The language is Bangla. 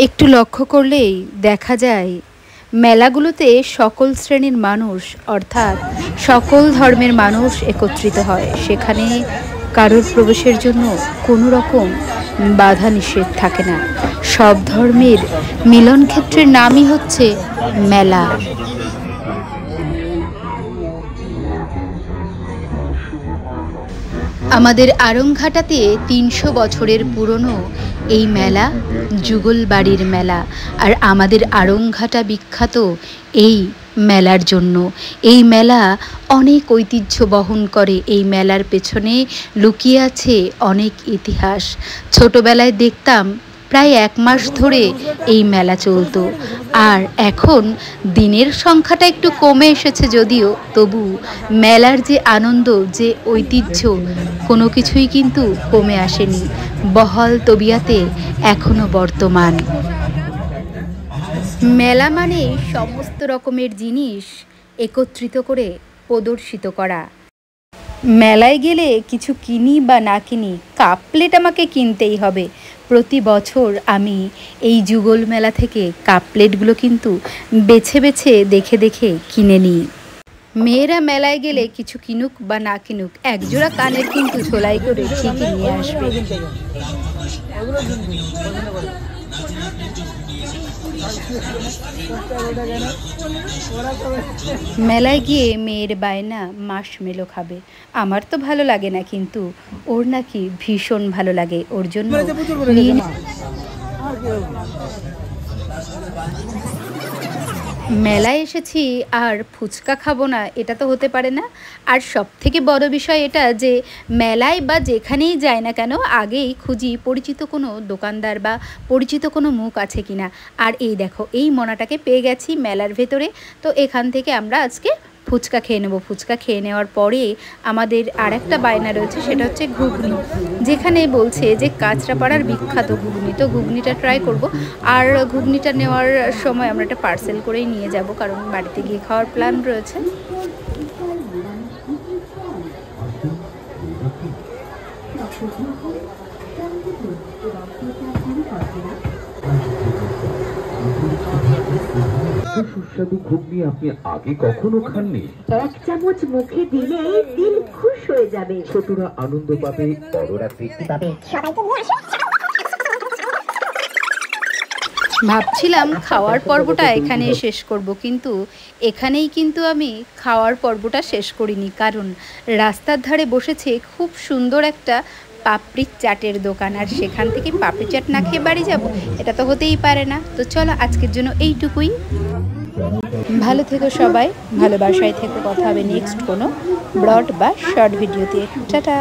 একটু লক্ষ্য করলেই দেখা যায় মেলাগুলোতে সকল শ্রেণীর মানুষ অর্থাৎ সকল ধর্মের মানুষ একত্রিত হয়। সেখানে কারোর প্রবেশের জন্য কোনো রকম বাধা নিষেধ থাকে না। সব ধর্মের মিলন ক্ষেত্রের নামই হচ্ছে মেলা। আমাদের আড়ংঘাটাতে ৩০০ বছরের পুরনো এই মেলা যুগলবাড়ির মেলা। আর আমাদের আড়ংঘাটা বিখ্যাত এই মেলার জন্য। এই মেলা অনেক ঐতিহ্য বহন করে। এই মেলার পেছনে লুকিয়ে আছে অনেক ইতিহাস। ছোটবেলায় দেখতাম প্রায় ১ মাস ধরে এই মেলা চলতো। আর এখন দিনের সংখ্যাটা একটু কমে এসেছে যদিও, তবু মেলার যে আনন্দ, যে ঐতিহ্য, কোনো কিছুই কিন্তু কমে আসেনি। বহাল তবিয়াতে এখনো বর্তমান। মেলা মানে সমস্ত রকমের জিনিস একত্রিত করে প্রদর্শিত করা। মেলায় গেলে কিছু কিনি বা না কিনি, কাপ প্লেট আমাকে কিনতেই হবে। প্রতি বছর আমি এই যুগল মেলা থেকে কাপ প্লেটগুলো কিন্তু বেছে বেছে দেখে দেখে কিনে নিই। মেয়েরা মেলায় গেলে কিছু কিনুক বা না কিনুক, একজোড়া কানের কিন্তু ঝোলাই করে ঠিকই নিয়ে আসবে। মেলায় গিয়ে মেয়ের বায়না মার্শমেলো খাবে। আমার তো ভালো লাগে না, কিন্তু ওর নাকি ভীষণ ভালো লাগে। ওর জন্য নিয়ে মেলায় এসেছি আর ফুচকা খাবো না, এটা তো হতে পারে না। আর সবথেকে বড় বিষয় এটা যে মেলায় বা যেখানেই যাই না কেন, আগেই খুঁজি পরিচিত কোনো দোকানদার বা পরিচিত কোনো মুখ আছে কিনা। আর এই দেখো, এই মনাটাকে পেয়ে গেছি মেলার ভেতরে। তো এখান থেকে আমরা আজকে ফুচকা খেয়ে নেবো। ফুচকা খেয়ে নেওয়ার পরে আমাদের আর একটা বায়না রয়েছে, সেটা হচ্ছে ঘুগনি। যেখানে বলছে যে কাঁচরাপাড়ার বিখ্যাত ঘুগনি, তো ঘুগনিটা ট্রাই করব। আর ঘুগনিটা নেওয়ার সময় আমরা একটা পার্সেল করেই নিয়ে যাব, কারণ বাড়িতে গিয়ে খাওয়ার প্ল্যান রয়েছে। সুস্বাদু ঘুগনি আপনি আগে কখনো খাননি? 1 চামচ মুখে দিলেই দিল খুশ হয়ে যাবে। ছোটরা আনন্দ পাবে, বড়রা তৃপ্তি পাবে। ভাবছিলাম খাওয়ার পর্বটা এখানে শেষ করব, কিন্তু এখানেই কিন্তু আমি খাওয়ার পর্বটা শেষ করিনি। কারণ রাস্তার ধারে বসেছে খুব সুন্দর একটা পাপড়ি চাটের দোকান, আর সেখান থেকে পাপড়ি চাট না খেয়ে বাড়ি যাব, এটা তো হতেই পারে না। তো চলো আজকের জন্য এইটুকুই। ভালো থেকো সবাই, ভালোবাসায় থেকো। কথা হবে নেক্সট কোনো ব্রড বা শর্ট ভিডিওতে। টাটা।